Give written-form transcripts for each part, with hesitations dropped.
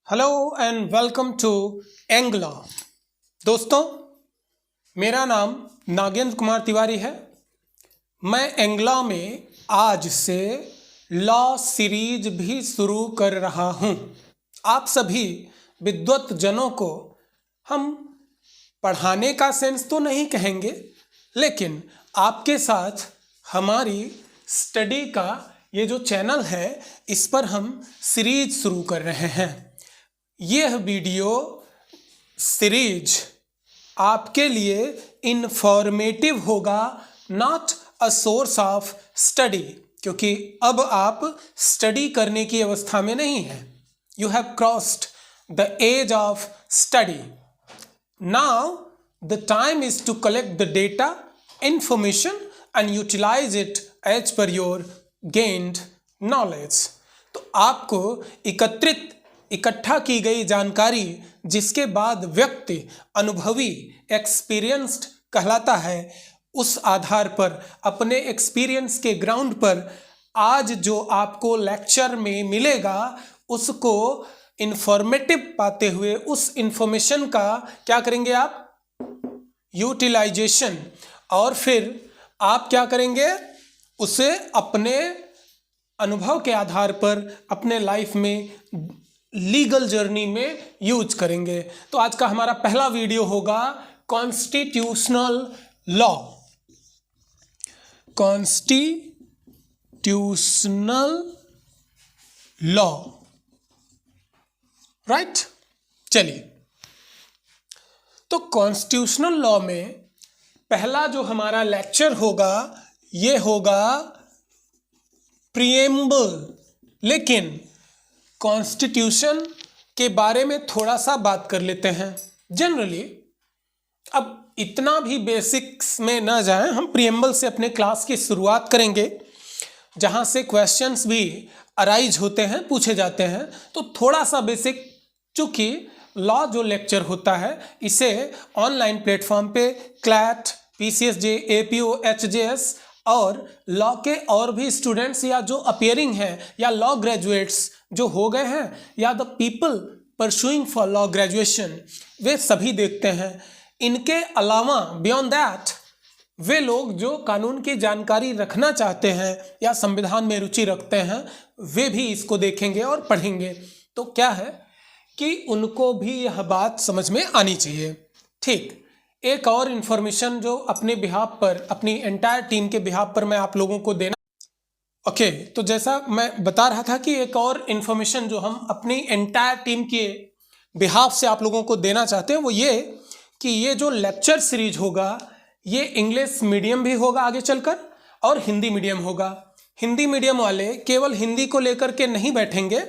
Hello and welcome to एंग्ला। दोस्तों, मेरा नाम नागेंद्र कुमार तिवारी है। मैं एंग्ला में आज से लॉ सीरीज भी शुरू कर रहा हूँ। आप सभी विद्वत जनों को हम पढ़ाने का सेंस तो नहीं कहेंगे, लेकिन आपके साथ हमारी स्टडी का ये जो चैनल है, इस पर हम सीरीज शुरू कर रहे हैं। यह वीडियो सीरीज आपके लिए इंफॉर्मेटिव होगा, not a source of study, क्योंकि अब आप स्टडी करने की अवस्था में नहीं हैं। You have crossed the age of study. Now the time is to collect the data, information and utilize it as per your gained knowledge. तो आपको इकट्ठा की गई जानकारी, जिसके बाद व्यक्ति अनुभवी एक्सपीरियंस्ड कहलाता है, उस आधार पर अपने एक्सपीरियंस के ग्राउंड पर आज जो आपको लेक्चर में मिलेगा उसको इंफॉर्मेटिव पाते हुए उस इंफॉर्मेशन का क्या करेंगे आप? यूटिलाइजेशन। और फिर आप क्या करेंगे? उसे अपने अनुभव के आधार पर अपने लाइफ में लीगल जर्नी में यूज करेंगे। तो आज का हमारा पहला वीडियो होगा constitutional law. Constitutional law, right? चलिए, तो कॉन्स्टिट्यूशनल लॉ में पहला जो हमारा लेक्चर होगा ये होगा प्रीएम्बल। लेकिन कॉन्स्टिट्यूशन के बारे में थोड़ा सा बात कर लेते हैं जनरली। अब इतना भी बेसिक्स में ना जाएं, हम प्रीएम्बल से अपने क्लास की शुरुआत करेंगे, जहां से क्वेश्चंस भी अराइज होते हैं, पूछे जाते हैं। तो थोड़ा सा बेसिक, चूंकि लॉ जो लेक्चर होता है इसे ऑनलाइन प्लेटफॉर्म पे क्लैट, पीसीएसजे, एपीओ, एचजेएस और लॉ के और भी स्टूडेंट्स या जो अपियरिंग हैं या लॉ ग्रेजुएट्स जो हो गए हैं या the people pursuing for law graduation, वे सभी देखते हैं। इनके अलावा बियॉन्ड दैट वे लोग जो कानून की जानकारी रखना चाहते हैं या संविधान में रुचि रखते हैं, वे भी इसको देखेंगे और पढ़ेंगे। तो क्या है कि उनको भी यह बात समझ में आनी चाहिए। ठीक, एक और इन्फॉर्मेशन जो अपने बिहाफ पर, अपनी एंटायर टीम के बिहाफ पर मैं आप लोगों को देना तो जैसा मैं बता रहा था कि एक और इन्फॉर्मेशन जो हम अपनी एंटायर टीम के बिहाफ से आप लोगों को देना चाहते हैं वो ये कि ये जो लेक्चर सीरीज होगा ये इंग्लिश मीडियम भी होगा आगे चलकर और हिंदी मीडियम होगा। हिंदी मीडियम वाले केवल हिंदी को लेकर के नहीं बैठेंगे,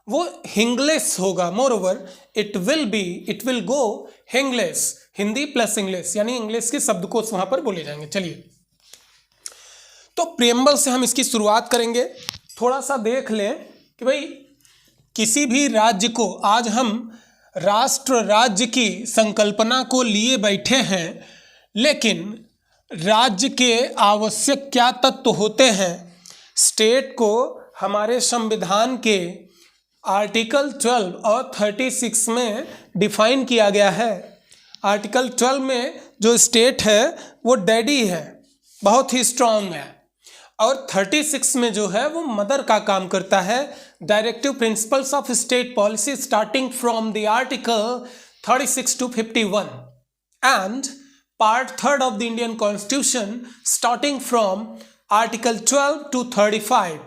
वो हिंग्लिश होगा। More over it will go Hinglish, Hindi plus English, यानी इंग्लिश के शब्दकोश वहां पर बोले जाएंगे। चलिए, तो प्रीएम्बल से हम इसकी शुरुआत करेंगे। थोड़ा सा देख लें कि भाई किसी भी राज्य को, आज हम राष्ट्र राज्य की संकल्पना को लिए बैठे हैं, लेकिन राज्य के आवश्यक क्या तत्व होते हैं? स्टेट को हमारे संविधान के आर्टिकल 12 और 36 में डिफाइन किया गया है। आर्टिकल 12 में जो स्टेट है वो डैडी है, बहुत ही स्ट्रांग है, और 36 में जो है वो मदर का काम करता है। Directive principles of state policy starting from the article 36 to 51 and part 3 of the Indian constitution starting from article 12 to 35।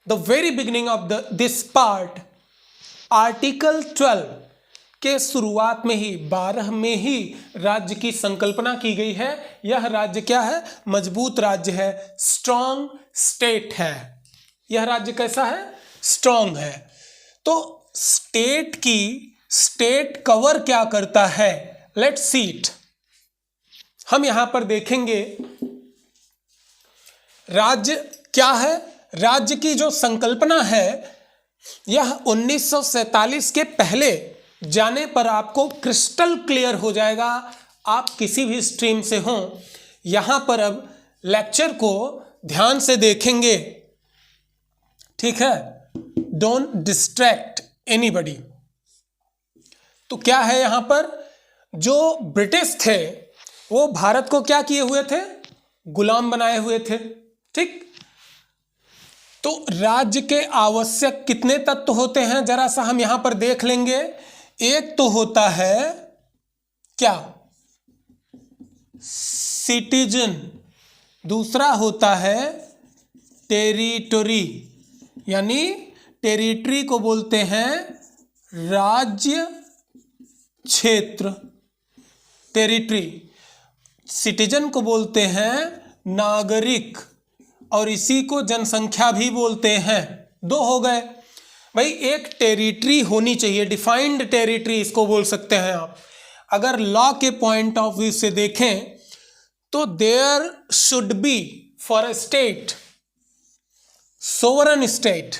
The very beginning of this part, article 12 के शुरुआत में ही 12 में ही राज्य की संकल्पना की गई है। यह राज्य क्या है? मजबूत राज्य है, स्ट्रॉन्ग स्टेट है। यह राज्य कैसा है? स्ट्रॉन्ग है। तो स्टेट कवर क्या करता है? Let's see it. हम यहां पर देखेंगे राज्य क्या है। राज्य की जो संकल्पना है यह 1947 के पहले जाने पर आपको क्रिस्टल क्लियर हो जाएगा। आप किसी भी स्ट्रीम से हों, यहां पर अब लेक्चर को ध्यान से देखेंगे, ठीक है? Don't distract anybody. तो क्या है यहां पर, जो ब्रिटिश थे वो भारत को क्या किए हुए थे, गुलाम बनाए हुए थे। ठीक, तो राज्य के आवश्यक कितने तत्व होते हैं जरा सा हम यहां पर देख लेंगे। एक तो होता है क्या, सिटीजन, दूसरा होता है टेरिटोरी, यानी टेरिटरी को बोलते हैं राज्य क्षेत्र, टेरिटरी। सिटीजन को बोलते हैं नागरिक, और इसी को जनसंख्या भी बोलते हैं। दो हो गए भाई, एक टेरिटरी होनी चाहिए, डिफाइंड टेरिटरी इसको बोल सकते हैं आप। अगर लॉ के पॉइंट ऑफ व्यू से देखें तो there should be for a state, sovereign state,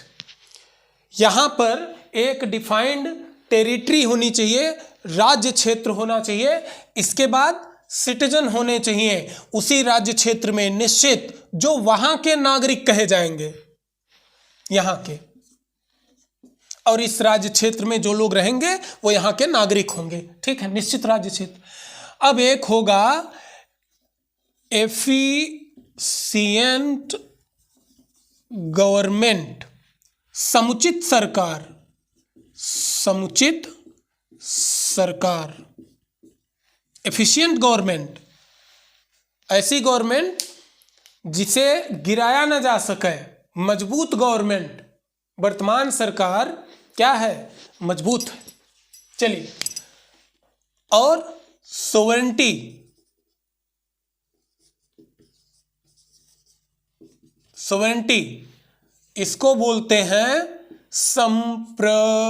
यहां पर एक डिफाइंड टेरिटरी होनी चाहिए, राज्य क्षेत्र होना चाहिए, इसके बाद सिटीजन होने चाहिए उसी राज्य क्षेत्र में निश्चित, जो वहां के नागरिक कहे जाएंगे यहां के, और इस राज्य क्षेत्र में जो लोग रहेंगे वो यहां के नागरिक होंगे। ठीक है, निश्चित राज्य क्षेत्र। अब एक होगा एफिशिएंट गवर्नमेंट, समुचित सरकार, समुचित सरकार, एफिशिएंट गवर्नमेंट, ऐसी गवर्नमेंट जिसे गिराया ना जा सके, मजबूत गवर्नमेंट। वर्तमान सरकार क्या है, मजबूत है। चलिए, और सोवरेंटी, सोवरेंटी इसको बोलते हैं संप्रभुता,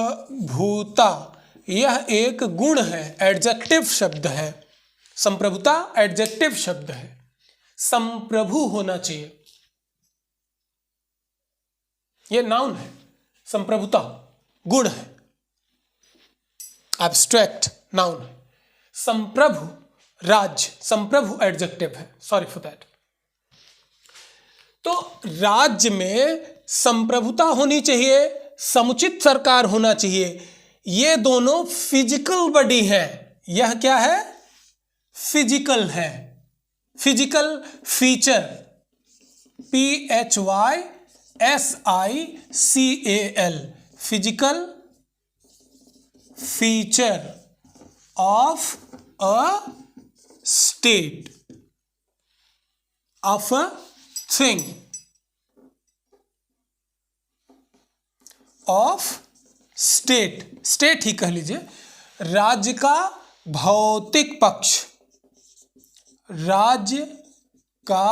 यह एक गुण है, एडजेक्टिव शब्द है। संप्रभुता एडजेक्टिव शब्द है, संप्रभु होना चाहिए, यह नाउन है। संप्रभुता गुण है, एब्स्ट्रैक्ट नाउन है। संप्रभु राज्य, संप्रभु एडजेक्टिव है, सॉरी फॉर दैट। तो राज्य में संप्रभुता होनी चाहिए, समुचित सरकार होना चाहिए, ये दोनों फिजिकल बॉडी है। यह क्या है, फिजिकल है, physical feature, PHYSICAL, physical feature of a state, of a thing, of state, state ही कह लीजिए। राज्य का भौतिक पक्ष, राज्य का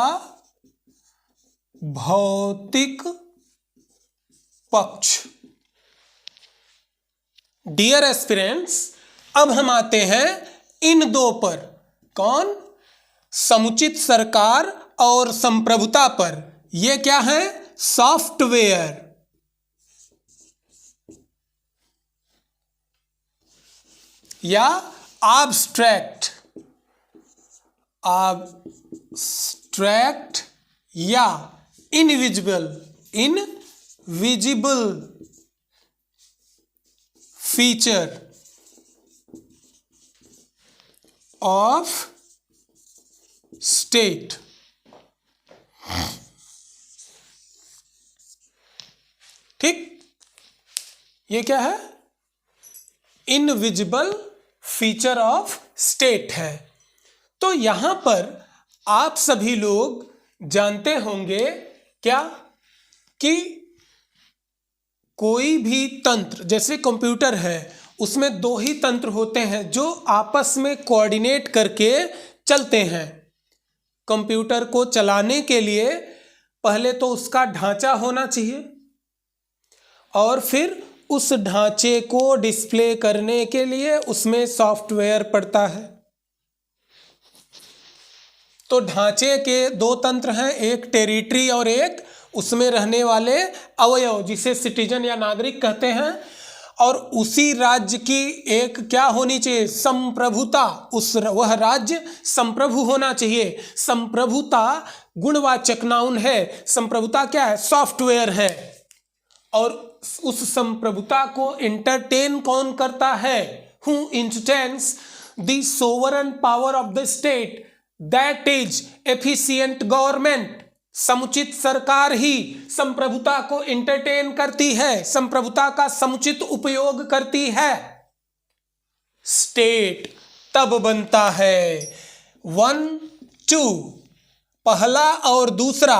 भौतिक पक्ष। डियर एस्पिरेंट्स, अब हम आते हैं इन दो पर, कौन, समुचित सरकार और संप्रभुता पर। ये क्या है, सॉफ्टवेयर, या एब्स्ट्रैक्ट, एब्स्ट्रैक्ट या invisible, invisible feature of state. ठीक, ये क्या है, इनविजिबल फीचर ऑफ स्टेट है। तो यहां पर आप सभी लोग जानते होंगे क्या, कि कोई भी तंत्र, जैसे कंप्यूटर है, उसमें दो ही तंत्र होते हैं जो आपस में कोऑर्डिनेट करके चलते हैं। कंप्यूटर को चलाने के लिए पहले तो उसका ढांचा होना चाहिए, और फिर उस ढांचे को डिस्प्ले करने के लिए उसमें सॉफ्टवेयर पड़ता है। तो ढांचे के दो तंत्र हैं, एक टेरिटरी और एक उसमें रहने वाले अवयव, जिसे सिटीजन या नागरिक कहते हैं। और उसी राज्य की एक क्या होनी चाहिए, संप्रभुता, वह राज्य संप्रभु होना चाहिए। संप्रभुता गुणवाचक नाउन है, संप्रभुता क्या है, सॉफ्टवेयर है। और उस संप्रभुता को एंटरटेन कौन करता है, who entertains the sovereign power of the state, that is efficient government। समुचित सरकार ही संप्रभुता को एंटरटेन करती है, संप्रभुता का समुचित उपयोग करती है। स्टेट तब बनता है 1, 2, पहला और दूसरा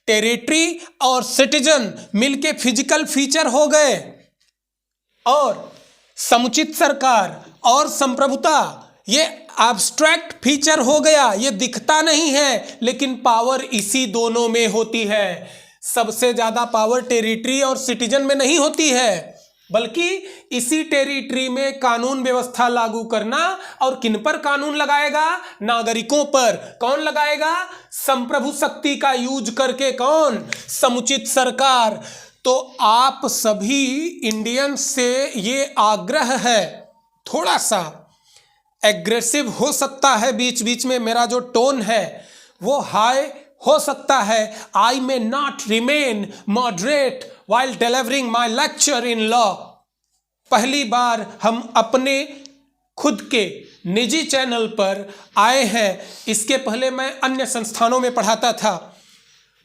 टेरिटरी और सिटीजन मिलके फिजिकल फीचर हो गए, और समुचित सरकार और संप्रभुता ये एब्स्ट्रैक्ट फीचर हो गया, ये दिखता नहीं है, लेकिन पावर इसी दोनों में होती है। सबसे ज्यादा पावर टेरिटरी और सिटीजन में नहीं होती है, बल्कि इसी टेरिटरी में कानून व्यवस्था लागू करना। और किन पर कानून लगाएगा? नागरिकों पर। कौन लगाएगा? संप्रभु शक्ति का यूज करके। कौन? समुचित सरकार। तो आप सभी इंडियंस से ये आग्रह है, थोड़ा सा एग्रेसिव हो सकता है, बीच बीच में मेरा जो टोन है वो हाई हो सकता है। I may not remain moderate while delivering my lecture in law। पहली बार हम अपने खुद के निजी चैनल पर आए हैं। इसके पहले मैं अन्य संस्थानों में पढ़ाता था,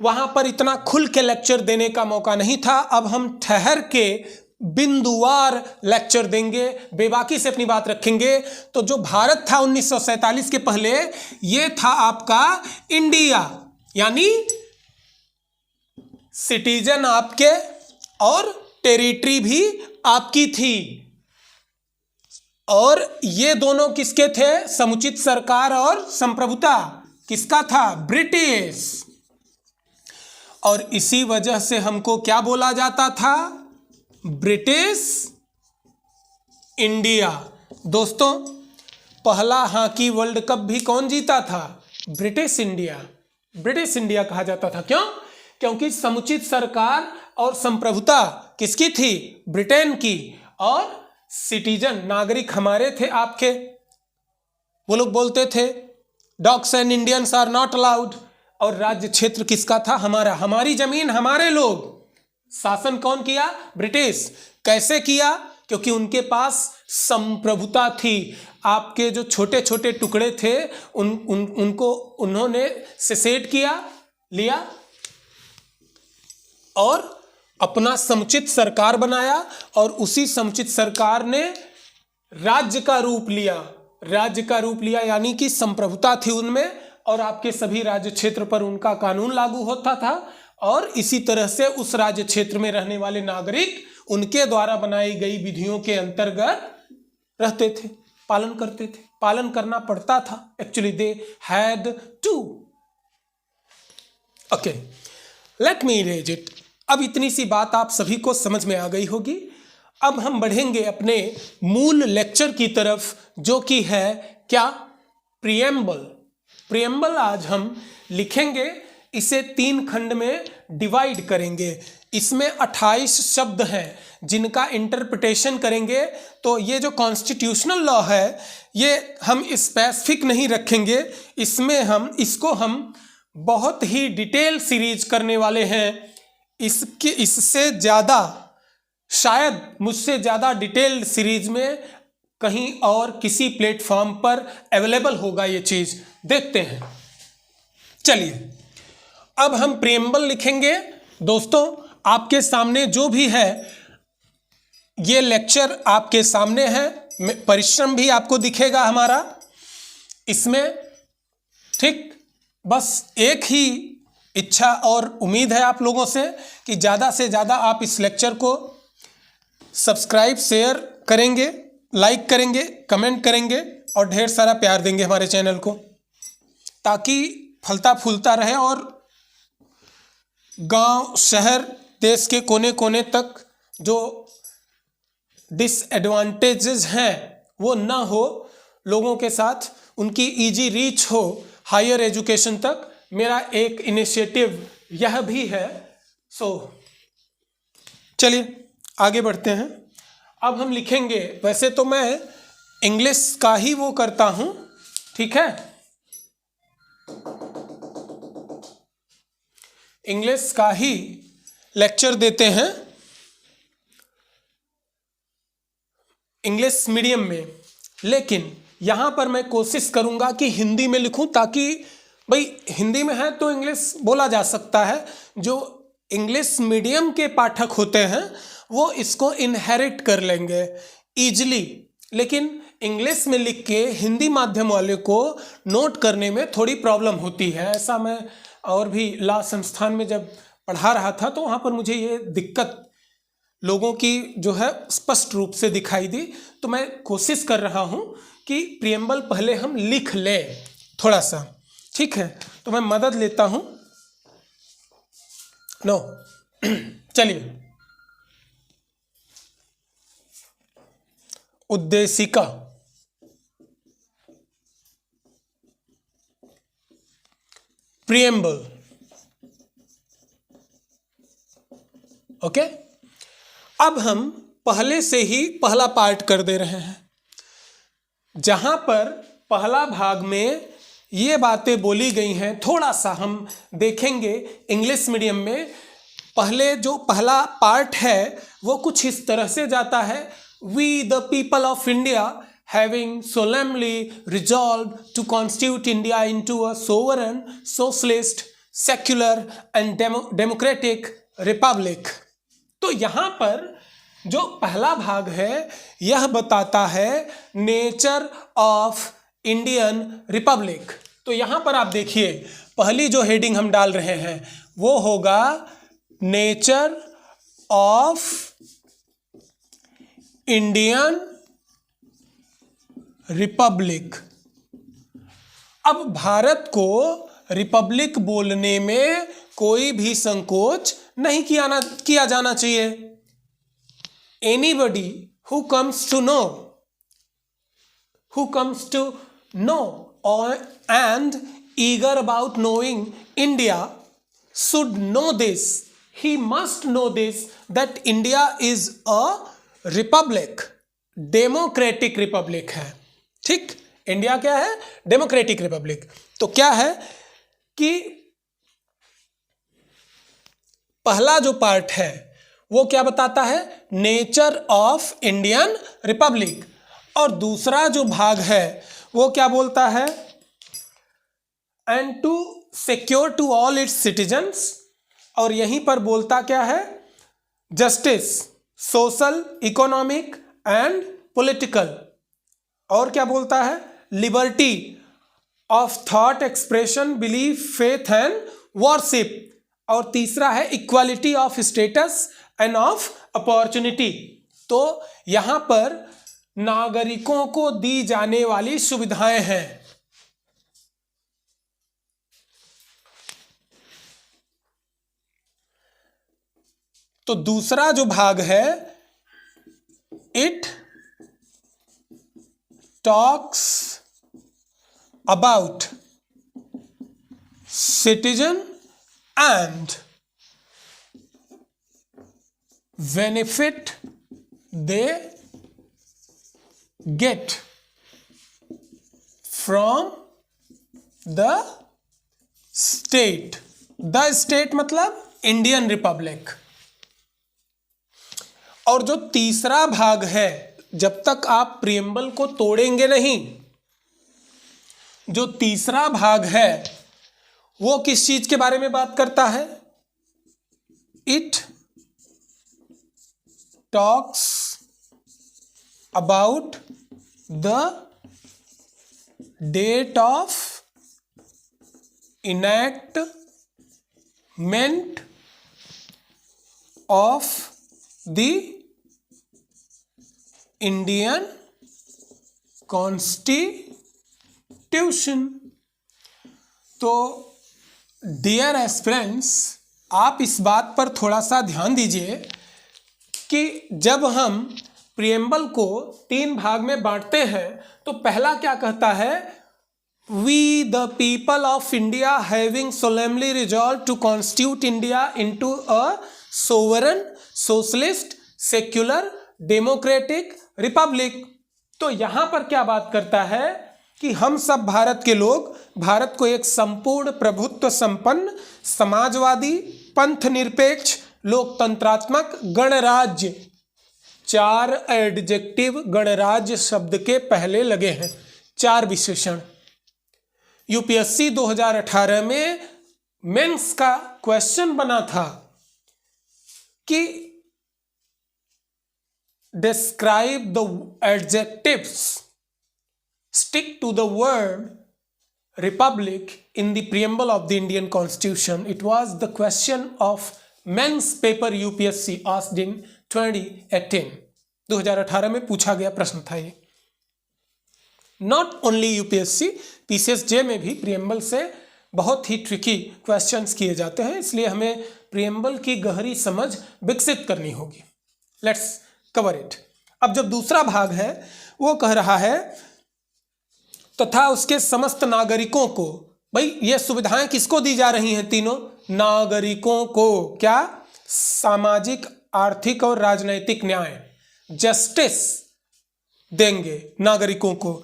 वहां पर इतना खुल के लेक्चर देने का मौका नहीं था। अब हम ठहर के बिंदुवार लेक्चर देंगे, बेबाकी से अपनी बात रखेंगे। तो जो भारत था 1947 के पहले, ये था आपका इंडिया, यानी सिटीजन आपके और टेरिटरी भी आपकी थी। और ये दोनों किसके थे? समुचित सरकार और संप्रभुता किसका था? ब्रिटिश। और इसी वजह से हमको क्या बोला जाता था? British India. दोस्तों, पहला हॉकी वर्ल्ड कप भी कौन जीता था? British India. ब्रिटिश इंडिया कहा जाता था। क्यों? क्योंकि समुचित सरकार और संप्रभुता किसकी थी? ब्रिटेन की। और सिटीजन, नागरिक हमारे थे, आपके। वो लोग बोलते थे dogs and Indians are not allowed. और राज्य क्षेत्र किसका था? हमारा। हमारी जमीन, हमारे लोग। शासन कौन किया? ब्रिटिश। कैसे किया? क्योंकि उनके पास संप्रभुता थी। आपके जो छोटे छोटे टुकड़े थे उनको उन्होंने सेसेट किया, लिया और अपना समुचित सरकार बनाया। और उसी समुचित सरकार ने राज्य का रूप लिया। राज्य का रूप लिया यानी कि संप्रभुता थी उनमें, और आपके सभी राज्य क्षेत्र पर उनका कानून लागू होता था। और इसी तरह से उस राज्य क्षेत्र में रहने वाले नागरिक उनके द्वारा बनाई गई विधियों के अंतर्गत रहते थे, पालन करते थे। पालन करना पड़ता था। Actually they had to. Okay, let me erase it. अब इतनी सी बात आप सभी को समझ में आ गई होगी। अब हम बढ़ेंगे अपने मूल लेक्चर की तरफ, जो कि है क्या? प्रिएम्बल। प्रिएम्बल आज हम लिखेंगे, इसे 3 खंड में डिवाइड करेंगे। इसमें 28 शब्द हैं जिनका इंटरप्रिटेशन करेंगे। तो ये जो कॉन्स्टिट्यूशनल लॉ है, ये हम स्पेसिफिक नहीं रखेंगे, इसमें इसको हम बहुत ही डिटेल सीरीज करने वाले हैं। इससे ज़्यादा, शायद मुझसे ज़्यादा डिटेल्ड सीरीज में कहीं और किसी प्लेटफॉर्म पर अवेलेबल होगा ये चीज़। देखते हैं। चलिए, अब हम प्रिएम्बल लिखेंगे। दोस्तों, आपके सामने जो भी है, ये लेक्चर आपके सामने है। परिश्रम भी आपको दिखेगा हमारा इसमें, ठीक। बस एक ही इच्छा और उम्मीद है आप लोगों से कि ज़्यादा से ज़्यादा आप इस लेक्चर को सब्सक्राइब, शेयर करेंगे, लाइक करेंगे, कमेंट करेंगे और ढेर सारा प्यार देंगे हमारे चैनल को, ताकि फलता फूलता रहे और गांव, शहर, देश के कोने कोने तक जो डिसएडवांटेजेस हैं वो ना हो, लोगों के साथ उनकी इजी रीच हो हायर एजुकेशन तक। मेरा एक इनिशिएटिव यह भी है। चलिए आगे बढ़ते हैं। अब हम लिखेंगे, वैसे तो मैं इंग्लिश का ही वो करता हूं, ठीक है, इंग्लिश का ही लेक्चर देते हैं इंग्लिश मीडियम में। लेकिन यहाँ पर मैं कोशिश करूँगा कि हिंदी में लिखूँ, ताकि भाई हिंदी में है तो इंग्लिश बोला जा सकता है। जो इंग्लिश मीडियम के पाठक होते हैं वो इसको इनहेरिट कर लेंगे ईजिली, लेकिन इंग्लिश में लिख के हिंदी माध्यम वाले को नोट करने में थोड़ी प्रॉब्लम होती है। ऐसा मैं और भी लॉ संस्थान में जब पढ़ा रहा था तो वहाँ पर मुझे ये दिक्कत लोगों की जो है स्पष्ट रूप से दिखाई दी। तो मैं कोशिश कर रहा हूँ कि प्रियम्बल पहले हम लिख लें थोड़ा सा, ठीक है। तो मैं मदद लेता हूँ। नो चलिए, उद्देशिका, प्रियम्बल, ओके। अब हम पहले से ही पहला पार्ट कर दे रहे हैं, जहां पर पहला भाग में ये बातें बोली गई हैं। थोड़ा सा हम देखेंगे इंग्लिश मीडियम में पहले जो पहला पार्ट है वो कुछ इस तरह से जाता है। We the people of India having solemnly resolved to constitute India into a sovereign, socialist, secular and democratic republic। तो यहाँ पर जो पहला भाग है यह बताता है नेचर ऑफ इंडियन रिपब्लिक। तो यहाँ पर आप देखिए पहली जो हेडिंग हम डाल रहे हैं वो होगा नेचर ऑफ इंडियन रिपब्लिक। अब भारत को रिपब्लिक बोलने में कोई भी संकोच नहीं किया जाना चाहिए। Anybody who comes to know and eager about knowing India should know this. He must know this, that India is a republic, democratic republic है, ठीक। इंडिया क्या है? Democratic Republic. तो क्या है कि पहला जो पार्ट है वो क्या बताता है? Nature of Indian republic. और दूसरा जो भाग है वो क्या बोलता है? And to secure to all its citizens. और यहीं पर बोलता क्या है? Justice, social, economic and political. और क्या बोलता है? Liberty of thought, expression, belief, faith and worship. और तीसरा है equality of status and of opportunity. तो यहां पर नागरिकों को दी जाने वाली सुविधाएं हैं। तो दूसरा जो भाग है it talks about citizen and benefit they get from the state. The state मतलब इंडियन रिपब्लिक। और जो तीसरा भाग है, जब तक आप प्रियम्बल को तोड़ेंगे नहीं, जो तीसरा भाग है वो किस चीज के बारे में बात करता है? It talks about the date of enactment of the Indian constitution. तो डियर एस्पिरेंट्स, आप इस बात पर थोड़ा सा ध्यान दीजिए कि जब हम प्रियम्बल को 3 भाग में बांटते हैं तो पहला क्या कहता है? We the people of India having solemnly resolved to constitute India into a sovereign, socialist, secular, democratic republic। तो यहां पर क्या बात करता है कि हम सब भारत के लोग भारत को एक संपूर्ण प्रभुत्व संपन्न, समाजवादी, पंथ निरपेक्ष, लोकतंत्रात्मक गणराज्य 4 एडजेक्टिव गणराज्य शब्द के पहले लगे हैं, 4 विशेषण। यूपीएससी 2018 में मेंस का क्वेश्चन बना था कि describe the adjectives stick to the word republic in the preamble of the Indian constitution. It was the question of mains paper UPSC asked in 2018। 2018 में पूछा गया प्रश्न था ये। नॉट ओनली यूपीएससी, पीसीएसजे में भी प्रीएम्बल से बहुत ही ट्रिकी क्वेश्चंस किए जाते हैं, इसलिए हमें प्रीएम्बल की गहरी समझ विकसित करनी होगी। Let's cover it. अब जब दूसरा भाग है वो कह रहा है तथा उसके समस्त नागरिकों को, भाई ये सुविधाएं किसको दी जा रही हैं? तीनों नागरिकों को। क्या? सामाजिक, आर्थिक और राजनैतिक न्याय, जस्टिस देंगे नागरिकों को,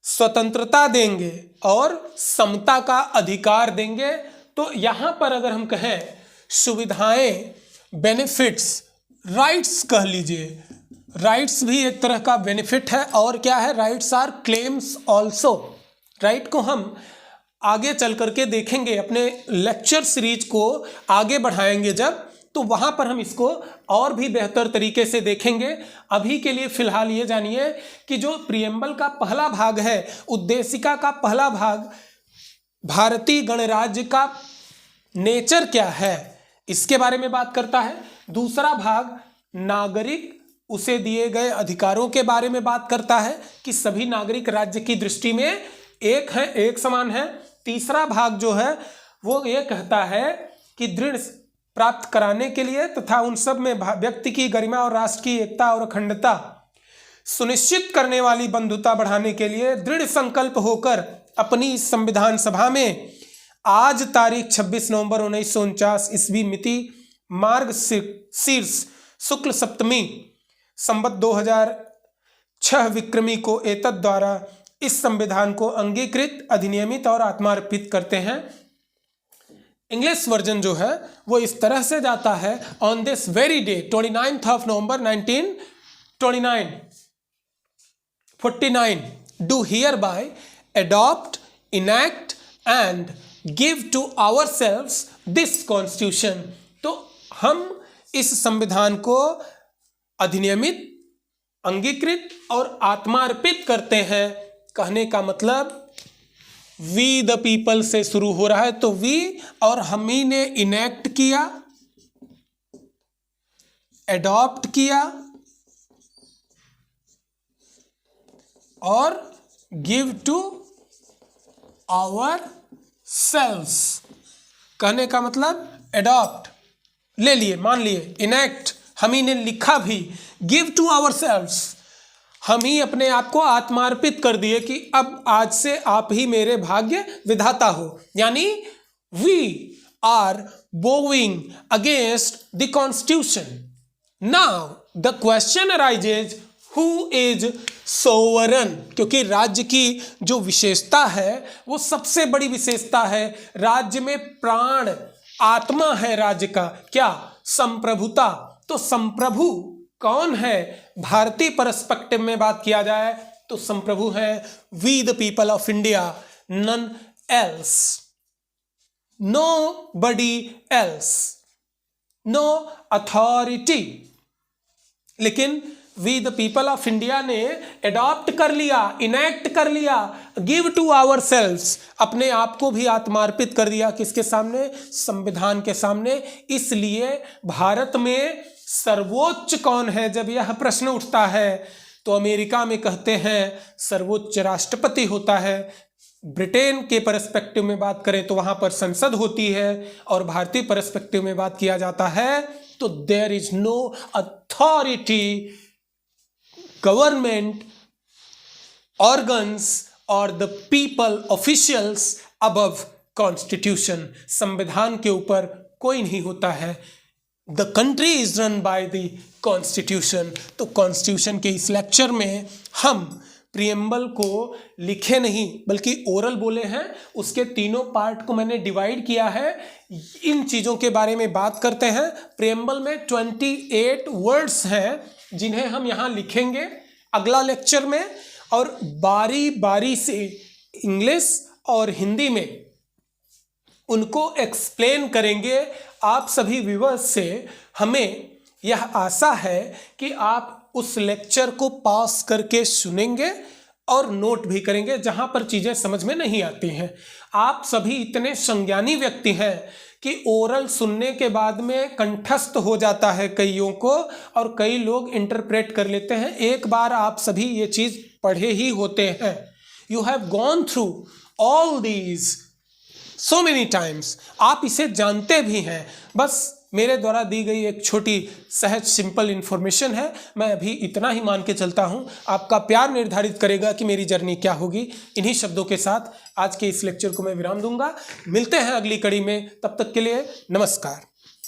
स्वतंत्रता देंगे और समता का अधिकार देंगे। तो यहां पर अगर हम कहें सुविधाएं, बेनिफिट्स, राइट्स कह लीजिए, राइट्स भी एक तरह का बेनिफिट है। और क्या है? Rights are claims also. Right को हम आगे चल करके देखेंगे, अपने लेक्चर सीरीज को आगे बढ़ाएंगे जब, तो वहां पर हम इसको और भी बेहतर तरीके से देखेंगे। अभी के लिए फिलहाल ये जानिए कि जो प्रीएम्बल का पहला भाग है, उद्देशिका का पहला भाग, भारतीय गणराज्य का नेचर क्या है इसके बारे में बात करता है। दूसरा भाग नागरिक, उसे दिए गए अधिकारों के बारे में बात करता है कि सभी नागरिक राज्य की दृष्टि में एक है, एक समान है। तीसरा भाग जो है वो ये कहता है कि दृढ़ प्राप्त कराने के लिए तथा उन सब में व्यक्ति की गरिमा और राष्ट्र की एकता और अखंडता सुनिश्चित करने वाली बंधुता बढ़ाने के लिए दृढ़ संकल्प होकर अपनी इस संविधान सभा में आज तारीख 26 नवंबर 1949 ईस्वी मिति मार्ग शीर्ष शुक्ल सप्तमी संवत 2006 विक्रमी को एतद द्वारा इस संविधान को अंगीकृत, अधिनियमित और आत्मार्पित करते हैं। इंग्लिश वर्जन जो है वो इस तरह से जाता है, on this very day 29th of November 1949 do hereby adopt, enact and give to ourselves this constitution. तो हम इस संविधान को अधिनियमित, अंगीकृत और आत्मार्पित करते हैं। कहने का मतलब वी द पीपल से शुरू हो रहा है, तो वी और हम ही ने इनेक्ट किया, एडॉप्ट किया और गिव टू आवर सेल्व्स। कहने का मतलब एडॉप्ट ले लिए, मान लिए, इनेक्ट हम ही ने लिखा भी, गिव टू आवर सेल्व्स हम ही अपने आप को आत्मार्पित कर दिए कि अब आज से आप ही मेरे भाग्य विधाता हो। यानी we are going against the constitution. Now the question arises, who is sovereign? क्योंकि राज्य की जो विशेषता है वो सबसे बड़ी विशेषता है, राज्य में प्राण, आत्मा है राज्य का। क्या? संप्रभुता। तो संप्रभु कौन है? भारतीय पर्सपेक्टिव में बात किया जाए तो संप्रभु है we the people of India, none else, nobody else, no authority. लेकिन we the people of India ने एडॉप्ट कर लिया, इनेक्ट कर लिया, गिव टू आवर सेल्व्स, अपने आप को भी आत्मार्पित कर दिया। किसके सामने? संविधान के सामने। इसलिए भारत में सर्वोच्च कौन है? जब यह प्रश्न उठता है तो अमेरिका में कहते हैं सर्वोच्च राष्ट्रपति होता है, ब्रिटेन के पर्सपेक्टिव में बात करें तो वहां पर संसद होती है, और भारतीय पर्सपेक्टिव में बात किया जाता है तो there is no authority, government organs और the people officials above constitution. संविधान के ऊपर कोई नहीं होता है। The country is run by the constitution. तो कॉन्स्टिट्यूशन के इस लेक्चर में हम प्रीएम्बल को लिखे नहीं बल्कि ओरल बोले हैं, उसके तीनों पार्ट को मैंने डिवाइड किया है। इन चीज़ों के बारे में बात करते हैं। प्रीएम्बल में 28 वर्ड्स हैं, जिन्हें हम यहाँ लिखेंगे अगला लेक्चर में, और बारी बारी से इंग्लिश और हिंदी में उनको एक्सप्लेन करेंगे। आप सभी व्यूअर्स से हमें यह आशा है कि आप उस लेक्चर को पास करके सुनेंगे और नोट भी करेंगे जहां पर चीजें समझ में नहीं आती हैं। आप सभी इतने संज्ञानी व्यक्ति हैं कि ओरल सुनने के बाद में कंठस्थ हो जाता है कईयों को, और कई लोग इंटरप्रेट कर लेते हैं। एक बार आप सभी ये चीज पढ़े ही होते हैं। You have gone through all these so many times, आप इसे जानते भी हैं। बस मेरे द्वारा दी गई एक छोटी सहज सिंपल इन्फॉर्मेशन है। मैं अभी इतना ही मान के चलता हूं। आपका प्यार निर्धारित करेगा कि मेरी जर्नी क्या होगी। इन्हीं शब्दों के साथ आज के इस लेक्चर को मैं विराम दूंगा। मिलते हैं अगली कड़ी में, तब तक के लिए नमस्कार।